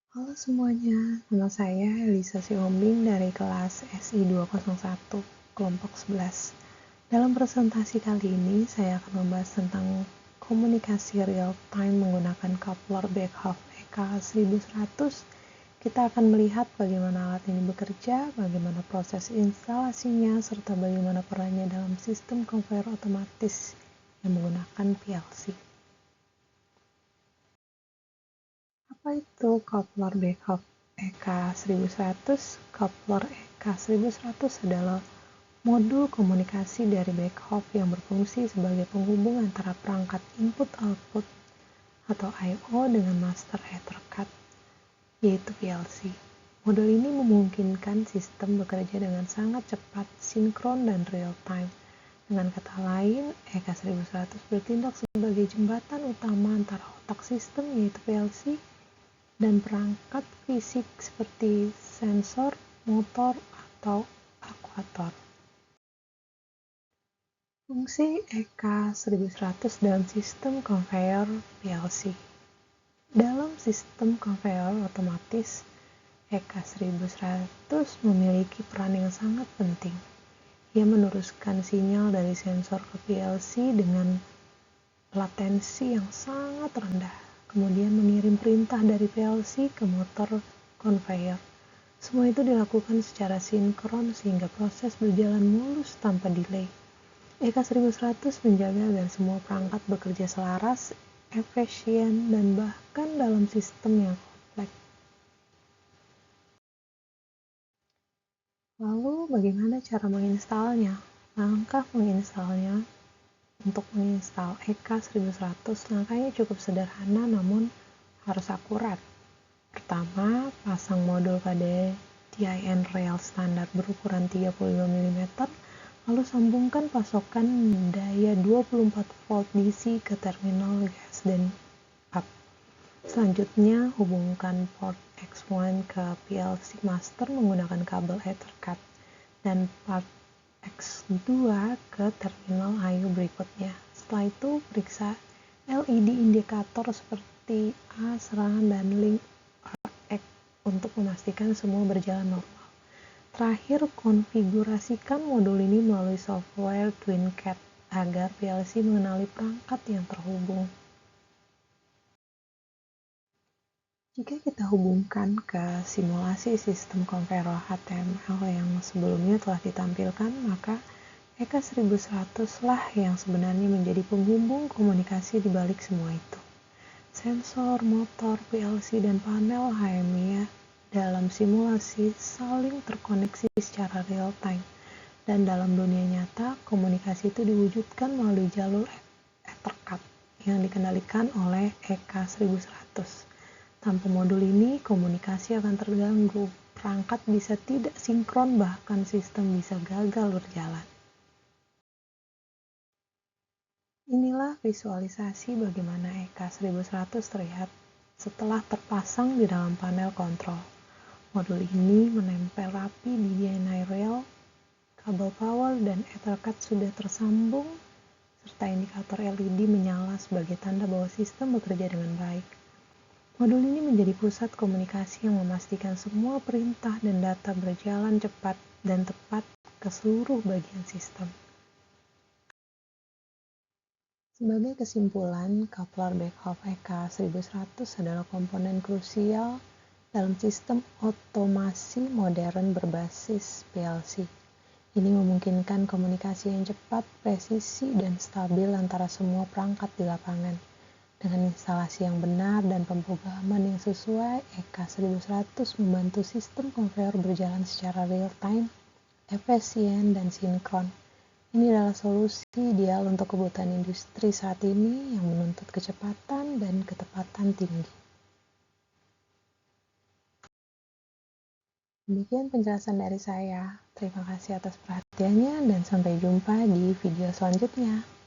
Halo semuanya, nama saya Elisa Siombing dari kelas SI 201, kelompok 11. Dalam presentasi kali ini, saya akan membahas tentang komunikasi real time menggunakan coupler Beckhoff EK1100. Kita akan melihat bagaimana alat ini bekerja, bagaimana proses instalasinya, serta bagaimana perannya dalam sistem konveyor otomatis yang menggunakan PLC. Apa itu coupler Beckhoff EK1100? Coupler EK1100 adalah modul komunikasi dari Beckhoff yang berfungsi sebagai penghubung antara perangkat input-output atau I/O dengan master ethercad, yaitu PLC. Modul ini memungkinkan sistem bekerja dengan sangat cepat, sinkron, dan real-time. Dengan kata lain, EK1100 bertindak sebagai jembatan utama antara otak sistem, yaitu PLC, dan perangkat fisik seperti sensor, motor, atau aktuator. Fungsi EK1100 dalam sistem konveyor PLC. Dalam sistem konveyor otomatis, EK1100 memiliki peran yang sangat penting. Ia meneruskan sinyal dari sensor ke PLC dengan latensi yang sangat rendah, kemudian mengirim perintah dari PLC ke motor konveyor. Semua itu dilakukan secara sinkron sehingga proses berjalan mulus tanpa delay. EK1100 menjaga agar semua perangkat bekerja selaras, efisien, dan bahkan dalam sistem yang kompleks. Lalu bagaimana cara menginstalnya? Langkah menginstalnya. Untuk menginstal EK1100, langkahnya cukup sederhana namun harus akurat. Pertama, pasang modul PDTIN rail standar berukuran 35 mm, lalu sambungkan pasokan daya 24 volt DC ke terminal gas dan up. Selanjutnya, hubungkan port X1 ke PLC master menggunakan kabel ethercad dan port X2 ke terminal I/O berikutnya. Setelah itu, periksa LED indikator seperti A, serangan, dan link RX untuk memastikan semua berjalan normal. Terakhir, konfigurasikan modul ini melalui software TwinCAD agar PLC mengenali perangkat yang terhubung. Jika kita hubungkan ke simulasi sistem konveyor HTML yang sebelumnya telah ditampilkan, maka EK1100 lah yang sebenarnya menjadi penghubung komunikasi di balik semua itu. Sensor, motor, PLC, dan panel HMI dalam simulasi saling terkoneksi secara real time. Dan dalam dunia nyata, komunikasi itu diwujudkan melalui jalur ethercad yang dikendalikan oleh EK1100. Tanpa modul ini, komunikasi akan terganggu, perangkat bisa tidak sinkron, bahkan sistem bisa gagal berjalan. Inilah visualisasi bagaimana EK1100 terlihat setelah terpasang di dalam panel kontrol. Modul ini menempel rapi di DNI rail, kabel power dan ethercad sudah tersambung, serta indikator LED menyala sebagai tanda bahwa sistem bekerja dengan baik. Modul ini menjadi pusat komunikasi yang memastikan semua perintah dan data berjalan cepat dan tepat ke seluruh bagian sistem. Sebagai kesimpulan, coupler Beckhoff EK1100 adalah komponen krusial dalam sistem otomasi modern berbasis PLC. Ini memungkinkan komunikasi yang cepat, presisi, dan stabil antara semua perangkat di lapangan. Dengan instalasi yang benar dan pemrograman yang sesuai, EK1100 membantu sistem konveyor berjalan secara real-time, efisien, dan sinkron. Ini adalah solusi ideal untuk kebutuhan industri saat ini yang menuntut kecepatan dan ketepatan tinggi. Demikian penjelasan dari saya. Terima kasih atas perhatiannya dan sampai jumpa di video selanjutnya.